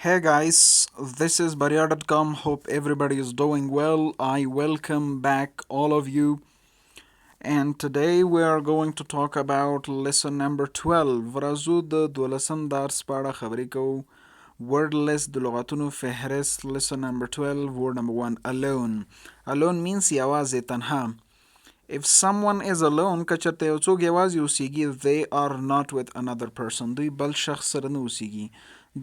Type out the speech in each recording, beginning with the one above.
Hey guys, this is Barya.com. Hope everybody is doing well. I welcome back all of you. And today we are going to talk about lesson number 12. ورازو د دولسم درس په اړه خبرې کوو. Word list د لغاتونو فهرست. Lesson number 12. Word number 1. Alone. Alone means یوازې تنها. If someone is alone, که چېرته یو څوک یوازې اوسیږي, they are not with another person. دوی بل شخص سره نه اوسیږي.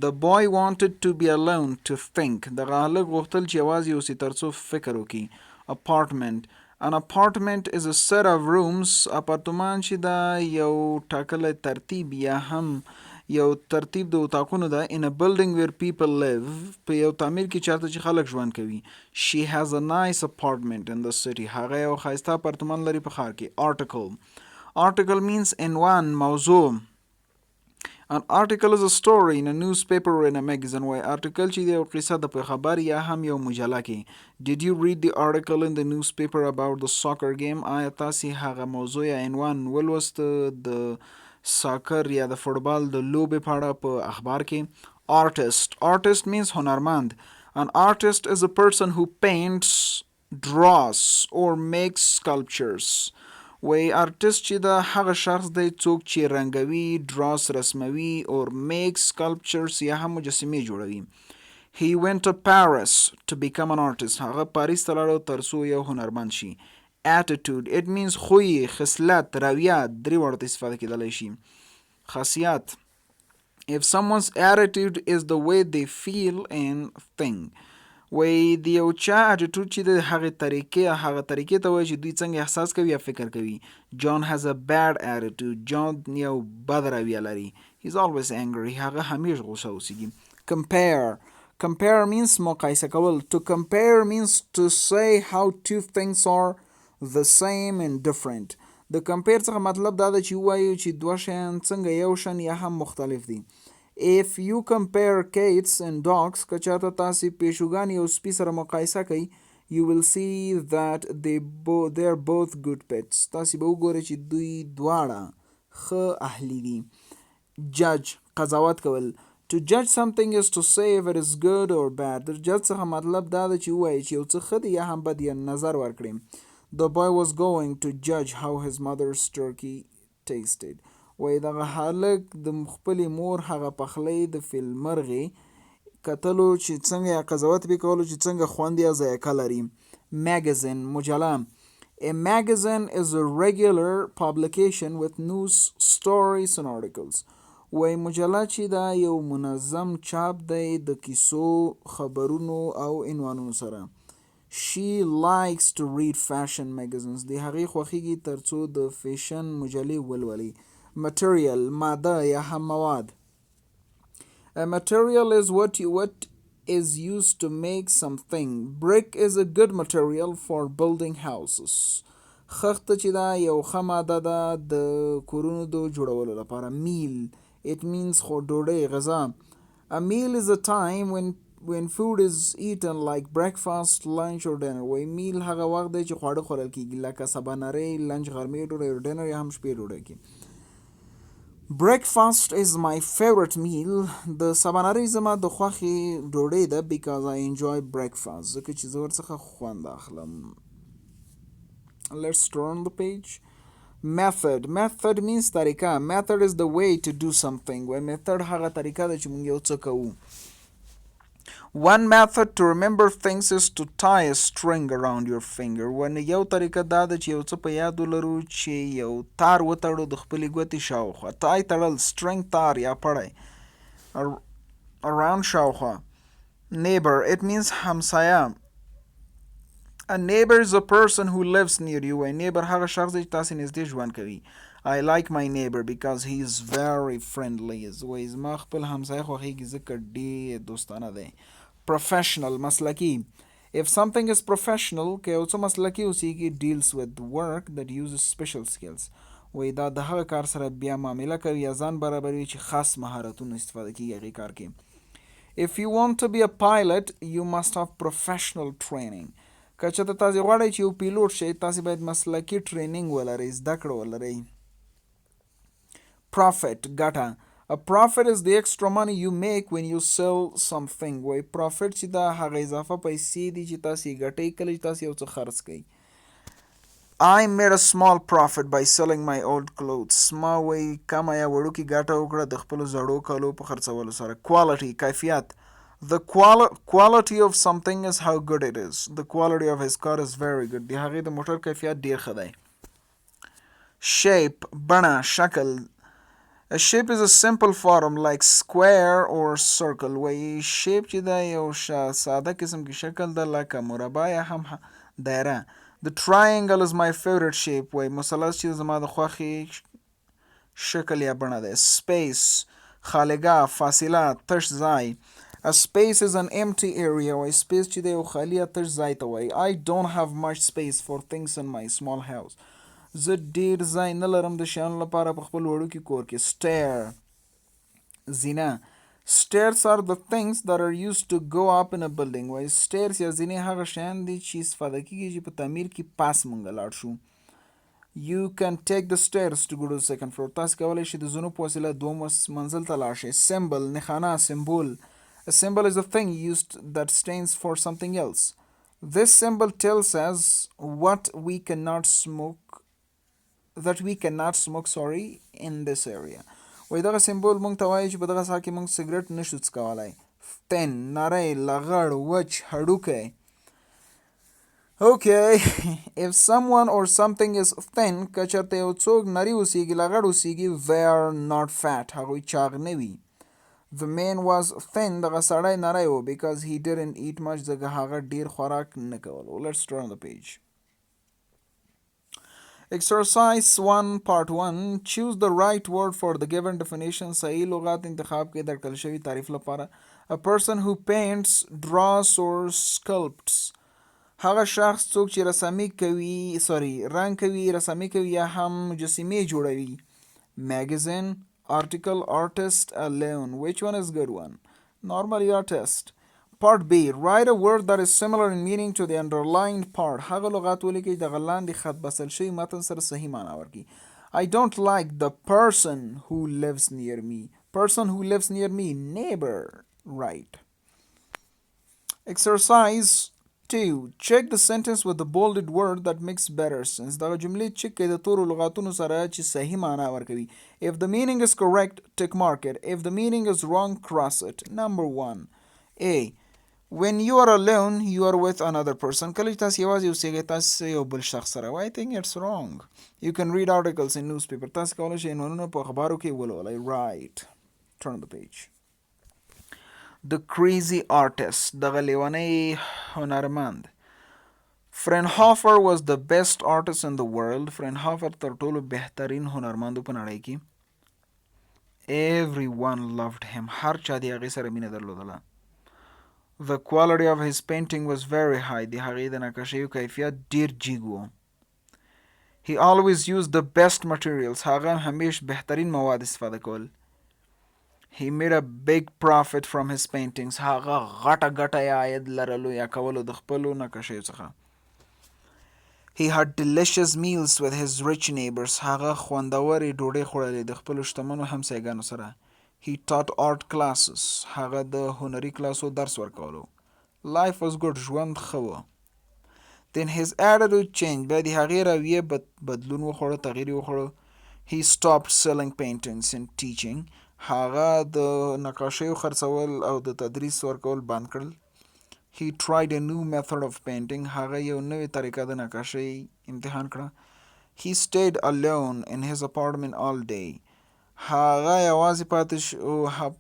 The boy wanted to be alone to think. دغه هلک غوښتل چې یوازې اوسي ترڅو فکر وکړي. Apartment. An apartment is a set of rooms. اپارتمان چې دا یو ټاکلی ترتیب یا هم یو ترتیب د اتاقونو ده. In a building where people live. په یو تعمیر کې چېرته چې خلک ژوند کوي. She has a nice apartment in the city. هغه یو ښایسته اپارتمان لري په ښار کې. Article. Article means عنوان، موضوع. An article is a story in a newspaper or in a magazine. وای article چې دی یو قصه ده په خبر یا هم یو مجله کې. Did you read the article in the newspaper about the soccer game? آیا تاسې هغه موضوع یا عنوان ولوست د ساکر یا د فوټبال د لوبې په اړه په اخبار کې؟ Artist. Artist means هنرمند. An artist is a person who paints, draws or makes sculptures. وی artist چې دا هغه شخص دی څوک چې رنګوي، draws رسموي or makes sculptures یا هم مجسمې جوړوي. He went to Paris to become an artist. هغه پاریس ته لاړو ترڅو یو هنرمند شي. Attitude. It means خوی، خصلت، رویه. درې واړو ته استفاده کېدلی شي. خاصیت. If someone's attitude is the way they feel and think. وی د یو چا اټیټوډ چې د هغه طریقې ته وایي چې دوی څنګه احساس کوي یا فکر کوي. John has a bad attitude. John یو بد رویه لري. He's always angry. هغه همیش غوسه اوسیږي. Compare. Compare means مقایسه کول. To compare means to say how two things are the same and different. د compare څخه مطلب دا ده چې ووایو چې دوه شیان څنګه یو شان یا هم مختلف دي. If you compare cats and dogs, که چېرته تاسې پیشوګانې او سپي سره مقایسه کوئ, you will see that they're both good pets. تاسې به وګورئ چې دوی دواړه ښه اهلي دي. Judge. قضاوت کول. To judge something is to say if it is good or bad. د judge څخه مطلب دا ده چې ووایي چې یو څه ښه دی یا هم بد یا نظر ورکړي. The boy was going to judge how his mother's turkey tasted. وای دغه هلک د خپلې مور هغه پخلی د فیل مرغې کتلو چې څنګه یا قضاوت پې کولو چې څنګه خوند یا ذایقه لري. Magazine. مجله. A magazine is a regular publication with news, stories and articles. وای مجله چې دا یو منظم چاپ دی د کیسو، خبرونو او عنوانونو سره. She likes to read fashion magazines. د هغې خوښیږي ترڅو د فیشن مجلې ولولي. Material. ماده یا هم مواد. A material is what is used to make something. Brick is a good material for building houses. خښته چې دا یو ښه ماده ده د کورونو د جوړولو لپاره. Meal. It means خو ډوډۍ، غذا. A meal is a time when food is eaten like breakfast, lunch or dinner. وی میل هغه وخت دی چې خواړه خوړل کېږي لکه سبانارۍ، لنچ غرمې ډوډۍ او ډینر یا هم شپې ډوډۍ کې. Breakfast is my favorite meal. د سبانارۍ زما د خوښې ډوډۍ ده because I enjoy breakfast. ځکه چې زه ورڅخه خوند اخلم. Let's turn the page. Method. Method means طریقه. Method is the way to do something. وی method هغه طریقه ده چې موږ یو څه کوو. One method to remember things is to tie a string around your finger. ونه یو طریقه دا ده چې یو څه په یاد ولرو چې یو تار وتړو د خپلې ګوتې شاوخوا. tie تړل، string تار یا پړی. around شاوخوا. Neighbor. It means همسایه. A neighbor is a person who lives near you. A neighbor هغه شخص دی چې تاسې نږدې ژوند کوي. I like my neighbor because he is very friendly. وایي زما خپل همسایه خوښیږي ځکه ډېر دوستانه دی. Professional. مسلکي. If something is professional, که یو څه مسلکي اوسیږي, deals with work that uses special skills. وایي دا د هغه کار سره بیا معامله کوي یا ځان برابروي چې خاص مهارتونه استفاده کېږي هغې کار کې. If you want to be a pilot, you must have professional training. که چېرته تاسې غواړئ چې یو پیلوټ شئ، تاسې باید مسلکي ټرینینګ ولرئ، زده کړه ولرئ. Profit. ګټه. A profit is the extra money you make when you sell something. وای profit چې دا هغه اضافه پیسې دي چې تاسو یې ګټئ کله چې تاسو یو څه خرڅ کړئ. I made a small profit by selling my old clothes. ما وای کمه یا وړوکې ګټه وکړه د خپلو زړو کالو په خرڅولو سره. Quality کیفیت. The quality of something is how good it is. The quality of his car is very good. د هغې د موټر کیفیت ډیر ښه دی. Shape بڼه شکل. A shape is a simple form like square or circle. وای shape چې دا یو ساده قسم کې شکل ده لکه مربع یا هم دایره. The triangle is my favorite shape. وای مثلث چې زما د خوښې شکل یا بڼه ده. Space خالیګاه فاصله تش ځای. A space is an empty area. وای space چې د یو خالی یا تش ځای ته وای. I don't have much space for things in my small house. زه ډیر ځای نه لرم د شیانو لپاره په خپل وړوکي کور کې. Stair زینه. Stairs are the things that are used to go up in a building. وای stairs یا زینې هغه شیان دي چې استفاده کیږي چې په تعمیر کې پاس مونږ لاړ شو. You can take the stairs to go to the second floor. تاسو کولی شئ د زینو په وسیله دوم منزل ته لاړ شئ. Symbol نښانه symbol. A symbol is a thing used that stands for something else. This symbol tells us what we cannot smoke in this area. وای دغه سمبول مونږ ته وایي چې په دغه ساحه کې مونږ سګرټ نشو څکولی. thin نری لغړ وچ هډوکی. Okay, if someone or something is thin که چېرته یو څوک نری اوسیږي لغړ اوسیږي they are not fat هغوی چاغ نه وي. The man was thin دغه سړی نری و because he didn't eat much ځکه هغه ډیر خوراک نه کولو. Let's turn the page. Exercise 1 part 1. Choose the right word for the given definition. صحیح لغات انتخاب کې درکړل شوي تعریف لپاره. A person who paints, draws or sculpts. هغه شخص څوک چې رنګ کوي رسامي کوي یا هم مجسمې جوړوي. Magazine, article, artist, alone. Which one is good one? Normally artist. Part B. Write a word that is similar in meaning to the underlined part. هغه لغات ولیکئ دغه لاندې خط بسل شوي متن سره صحیح معنا ورکړي. I don't like the person who lives near me. Person who lives near me. Neighbor. Right. Exercise 2. Check the sentence with the bolded word that makes better sense. دغه جملې چک کړئ د تورو لغاتونو سره چې صحیح معنا ورکوي. If the meaning is correct, tick mark it. If the meaning is wrong, cross it. Number 1. A. When you are alone, you are with another person. کله چې تاسو یوازې اوسیږئ تاسو یو بل شخص سره. I think it's wrong. You can read articles in newspaper. تاسو کولی شئ عنوانونه په اخبارو کې ولولئ. Right. Turn the page. The crazy artist. دغه لیونی هنرمند. Fraunhofer was the best artist in the world. Fraunhofer تر ټولو بهترین هنرمندو په نړۍ کې. Everyone loved him. هر چا د هغې سره مینه درلودله. The quality of his painting was very high. د هغې د نقاشیو کیفیت ډیر جیګ و. He always used the best materials. هغه همیش بهترین مواد استفاده کول. He made a big profit from his paintings. هغه غټه ګټه یا عاید لرلو یا کولو د خپلو نقاشیو څخه. He had delicious meals with his rich neighbors. هغه خوندورې ډوډۍ خوړلې د خپلو شتمنو همسایګانو سره. He taught art classes. هغه د هنري کلاسو درس ورکولو. Life was good. ژوند ښه و. Then his attitude changed. بیا د هغې رویې بدلون وخوړه تغییر یې وخوړه. He stopped selling paintings and teaching. هغه د نقاشیو خرڅول او د تدریس ورکول بند کړل. He tried a new method of painting. هغه یو نوې طریقه د نقاشۍ امتحان کړه. He stayed alone in his apartment all day. هغه یوازې پاتې شو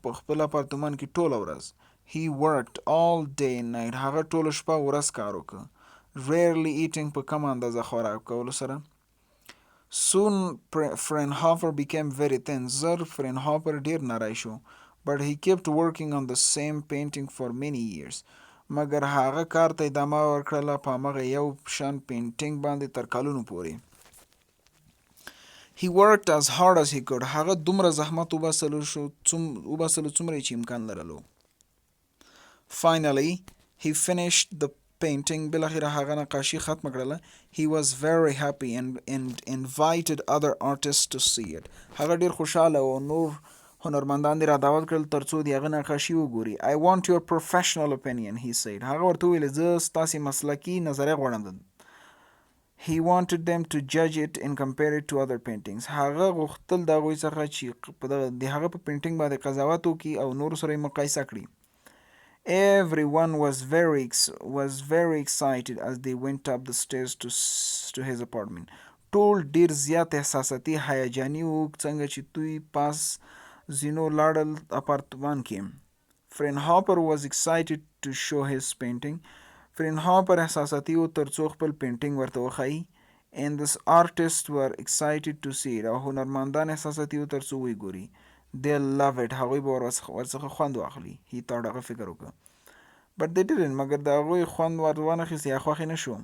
په خپل اپارتمان کې ټوله ورځ. He worked all day and night. هغه ټوله شپه ورځ کار وکړ. Rarely eating په کمه اندازه خوراک کولو سره. Soon Fraunhofer became very thin. زر Fraunhofer ډیر نری شو. But he kept working on the same painting for many years. مګر هغه کار ته ادامه ورکړله په همغه یو شان پینټینګ باندې تر کلونو پورې. He worked as hard as he could. هغه دومره زحمت وباسلو څومره چې امکان لرلو. Finally, he finished the painting. بالاخره هغه نقاشي ختمه کړله. He was very happy and invited other artists to see it. هغه ډیر خوشحاله و نور هنرمندان دې را دعوت کړل ترڅو د هغه نقاشي وګوري. I want your professional opinion, he said. هغه ورته وویل زه ستاسې مسلکي نظریه غواړم. He wanted them to judge it and compare it to other paintings. هغه غوښتل د هغوی څخه چې د هغه په پینټینګ باندې قضاوت وکړي او نورو سره یې مقایسه کړي. Everyone was very excited as they went up the stairs to his apartment. ټول ډیر زیات احساساتي هیجاني وو څنګه چې دوی پاس زینو لاړل اپارتمان کې. Fraunhofer was excited to show his painting. Fraunhofer احساساتي وو ترڅو خپل پینټینګ ورته وښایي. And the artists were excited to see it. او هنرمندان احساساتي وو ترڅو ویې ګوري. They'll love it. هغوی به ورڅخه خوند واخلي. He thought هغه فکر وکړه. But they didn't. مګر د هغوی خوند وانخیست یا خوښې نه شو.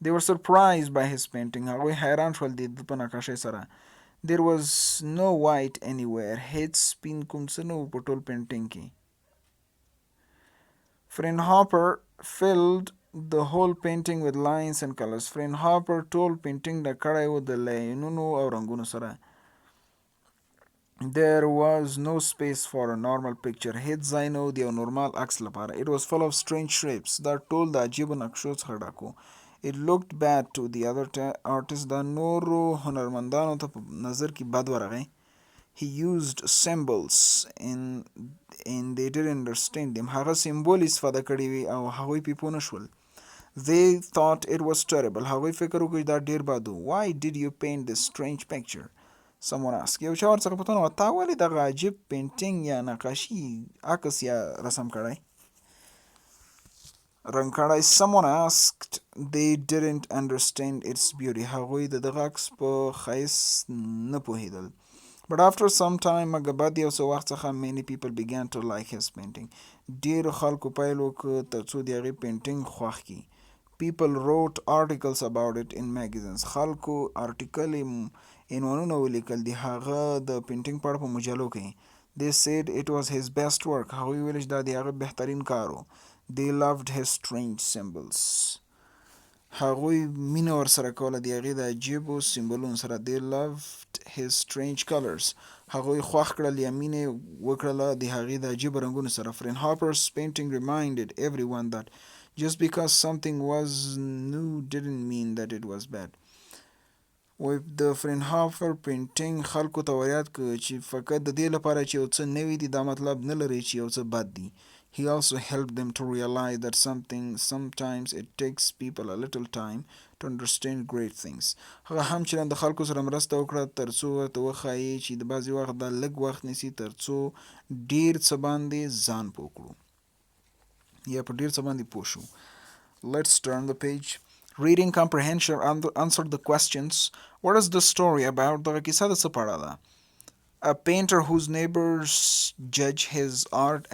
They were surprised by his painting. هغوی حیران شول د په نقاشۍ سره. There was no white anywhere. هیڅ سپین کوم څه نه و په ټول پینټینګ کې. Fraunhofer filled the whole painting with lines and colors. Fraunhofer ټول پینټینګ ډک کړی و د لاینونو او رنګونو سره. There was no space for a normal picture. هیڅ ځای نه و د یو نورمال عکس لپاره. It was full of strange shapes. دا ټول د عجیبو نقشو څخه ډک و. It looked bad to the other artists. دا نورو هنرمندانو ته په نظر کې بد ورغی. He used symbols and they didn't understand them. هغه سیمبول استفاده کړی وي او هغوی پې پوه نه شول. They thought it was terrible. هغوی فکر وکړ دا ډیر بد و. Why did you paint this strange picture? Someone asked. یو چا ورڅخه پوښتنه وکړه تا ولې دغه عجیب پینټینګ یا نقاشي عکس یا رسم کړی رنګ کړی. Someone asked. They didn't understand its beauty. هغوی د دغه عکس په ښایست نه پوهېدل. But after some time مګر بعد یو څه وخت څخه many people began to like his painting. ډېرو خلکو پیل وکړ ترڅو د هغې پینټینګ خوښ کړي. People wrote articles about it in magazines. خلکو آرټیکل عنوانونه ولیکل د هغه د پینټینګ په اړه په مجلو کې. They said it was his best work. هغوی ویل چې دا د هغه بهترین کار و. They loved his strange symbols. هغوی مینه ورسره کوله د هغې د عجیبو سمبولونو سره. They loved his strange colors. هغوی خوښ کړل یا مینه وکړله د هغې د عجیبو رنګونو سره. Fraunhofer's painting reminded everyone that just because something was new didn't mean that it was bad. د فرینهافر پینټینګ خلکو ته ور یاد کړه چې فقط د دې لپاره چې یو څه نوي دي دا مطلب نه لري چې یو څه بد دي. He also helped them to realize that sometimes it takes people a little time to understand great things. هغه هم چې د خلکو سره مرسته وکړه ترڅو ورته وښایي چې د بعضې وخت دا لږ وخت نیسي ترڅو ډېر څه باندې ځان پوه کړو یا په ډېر څه باندې پوه شو. Let's turn the page. Reading comprehension. Answer the questions. What is the story about? دغه کیسه د څه په اړه ده؟ A painter whose neighbors judge his art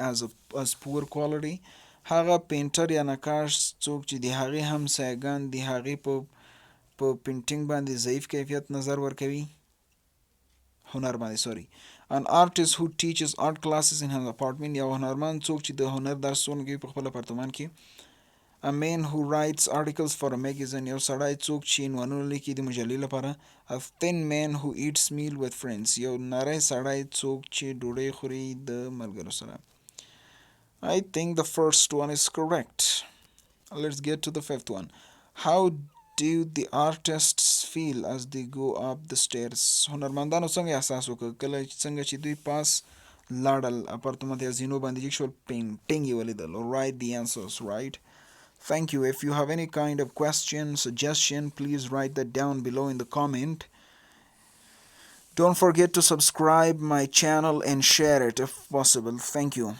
as poor quality. هغه پینټر یا نقاش څوک چې د هغې همسایګان د هغې په پینټینګ باندې ضعیف کیفیت نظر ورکوي هنر باندې An artist who teaches art classes in his apartment. یو هنرمند څوک چې د هنر درسونه کوي په خپل اپارتمان کې. A man who writes articles for a magazine. یو سړی څوک چې عنوانونه لیکي د مجلې لپاره. A thin man who eats meal with friends. یو نری سړی څوک چې ډوډۍ خوري د ملګرو سره. I think the first one is correct. Let's get to the fifth one. How do the artists feel as they go up the stairs? هنرمندانو څنګه احساس وکړ کله څنګه چې دوی پاس لاړل اپارتمان ته یا زینو باندې جګ شول پینټینګ یې ولیدل. Write the answers, right? Thank you. If you have any kind of question, suggestion, please write that down below in the comment. Don't forget to subscribe my channel and share it if possible. Thank you.